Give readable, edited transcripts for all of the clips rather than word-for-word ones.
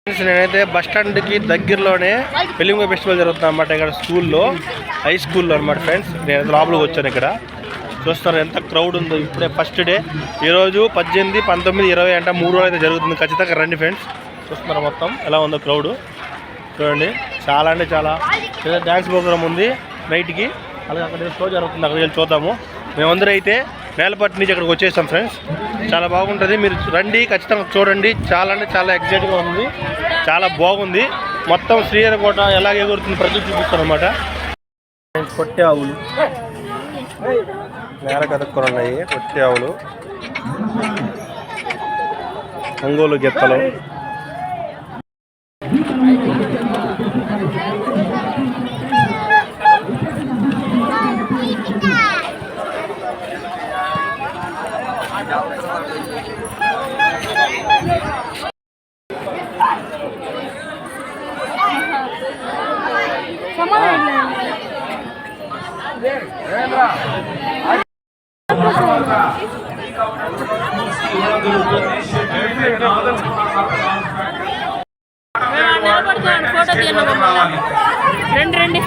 నేనైతే బస్ స్టాండ్కి దగ్గరలోనే పెళ్లింగ ఫెస్టివల్ జరుగుతుంది అన్నమాట. ఇక్కడ స్కూల్లో, హై స్కూల్లో అనమాట ఫ్రెండ్స్. నేను లోపలికి వచ్చాను. ఇక్కడ చూస్తారు ఎంత క్రౌడ్ ఉందో. ఇప్పుడే ఫస్ట్ డే. ఈరోజు 18, 19, 20 అంట 3 రోజులు అయితే జరుగుతుంది. ఖచ్చితంగా రండి ఫ్రెండ్స్. చూస్తున్నారు మొత్తం ఎలా ఉందో క్రౌడ్ చూడండి. చాలా అంటే చాలా డ్యాన్స్ ప్రోగ్రామ్ ఉంది నైట్కి. అలాగే అక్కడ షో జరుగుతుంది, అక్కడికి వెళ్ళి చూద్దాము. మేమందరూ అయితే నేలపట్టు నుంచి అక్కడికి వచ్చేసాం ఫ్రెండ్స్. చాలా బాగుంటుంది, మీరు రండి ఖచ్చితంగా చూడండి. చాలా అంటే చాలా ఎగ్జైట్గా ఉంది, చాలా బాగుంది. మొత్తం శ్రీహరికోట ఎలా ఎగురుతుంది ప్రజలు చూపిస్తారు అనమాట. కొట్టే ఆవులు నేల కదుక్కొని ఉన్నాయి. కొట్టే ఆవులు, ఒంగోలు గెత్తలు. రండి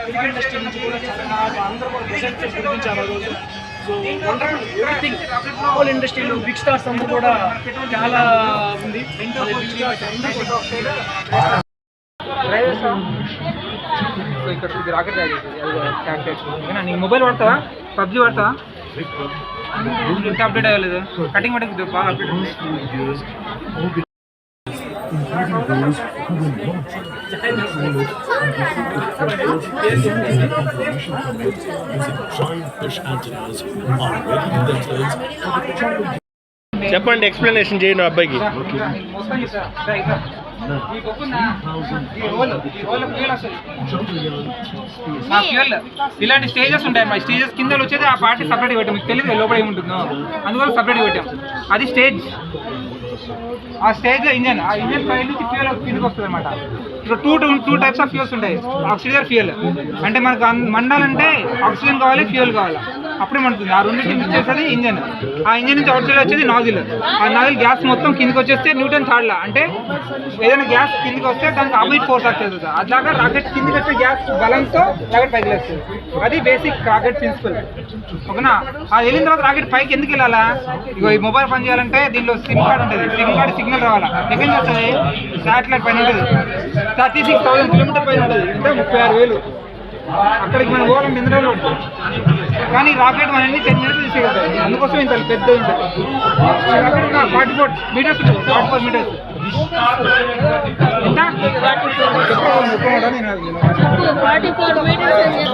క్రికెట్ ఇండస్ట్రీ నుంచి కూడా చాలా అందరూ కూడా రిజల్ట్ గుర్తించారు ఆ రోజు. So wonderful everything. హోల్ ఇండస్ట్రీలో బిగ్ స్టార్స్ అందరూ కూడా చాలా ఉంది. సో ఇక్కడ రాకెట్ తయారు చేసేది. నీ మొబైల్ వాడతావా? పబ్జీ వాడతావా? ఇంకా అప్డేట్ అవ్వలేదు. కటింగ్ పట్టింగ్ బాగా అప్డేట్ ఉంది. చెప్పండి, ఎక్స్ప్లెనేషన్ చేయండి అబ్బాయికి. ఇలాంటి స్టేజెస్ ఉంటాయి. మా స్టేజెస్ కింద వచ్చేది ఆ పార్టీ సపరేట్ పెట్టాం. మీకు తెలియదు లోపల ఏముంటుందో, అందువల్ల సపరేట్ పెట్టాం. అది స్టేజ్. ఆ స్టేజ్ ఇంజన్, ఆ ఇంజన్ ఫైల్ నుంచి ఫ్యూయల్ కిందకి వస్తుంది అనమాట. ఇక్కడ టూ టైప్స్ ఆఫ్ ఫ్యూయల్స్ ఉంటాయి. ఆక్సిజన్ ఫ్యూయల్ అంటే మనకు మండాలంటే ఆక్సిజన్ కావాలి, ఫ్యూయల్ కావాలి, అప్పుడే మండుతుంది. ఆ రెండింటి నుంచి వచ్చేది ఇంజన్. ఆ ఇంజన్ నుంచి అవుట్ సైడ్ వచ్చేది నాజిల్. ఆ నాజిల్ గ్యాస్ మొత్తం కిందకి వచ్చేస్తే న్యూటన్ థర్డ్ లా, అంటే ఏదైనా గ్యాస్ కిందకి వస్తే దానికి ఆపోజిట్ ఫోర్స్ వచ్చేస్తుంది. అట్లాగా రాకెట్ కిందకి వచ్చే గ్యాస్ బలంతో రాకెట్ పైకి లేస్తుంది. అది బేసిక్ రాకెట్ ప్రిన్సిపల్. ఓకేనా? అది వెళ్ళిన తర్వాత రాకెట్ పైకి ఎందుకు వెళ్ళాలా? ఇగో ఈ మొబైల్ పని చేయాలంటే దీనిలో సిమ్ కార్డ్ ఉంటుంది. సిమ్ కార్డ్ సిగ్నల్ రావాలా. ఎక్కడి నుంచి వస్తుంది? శాటిలైట్ పైన ఉంటుంది. 36,000 కిలోమీటర్ పైన ఉంటుంది. అంటే 36,000. అక్కడికి మనం పోవాలంటే 8 రోజులు పడుతుంది. కానీ రాకెట్ మనల్ని 10 minutes తీసుకెళ్తాయి. అందుకోసం ఇంత పెద్ద రాకెట్ 44 మీటర్స్. 44 మీటర్స్ ఎంత?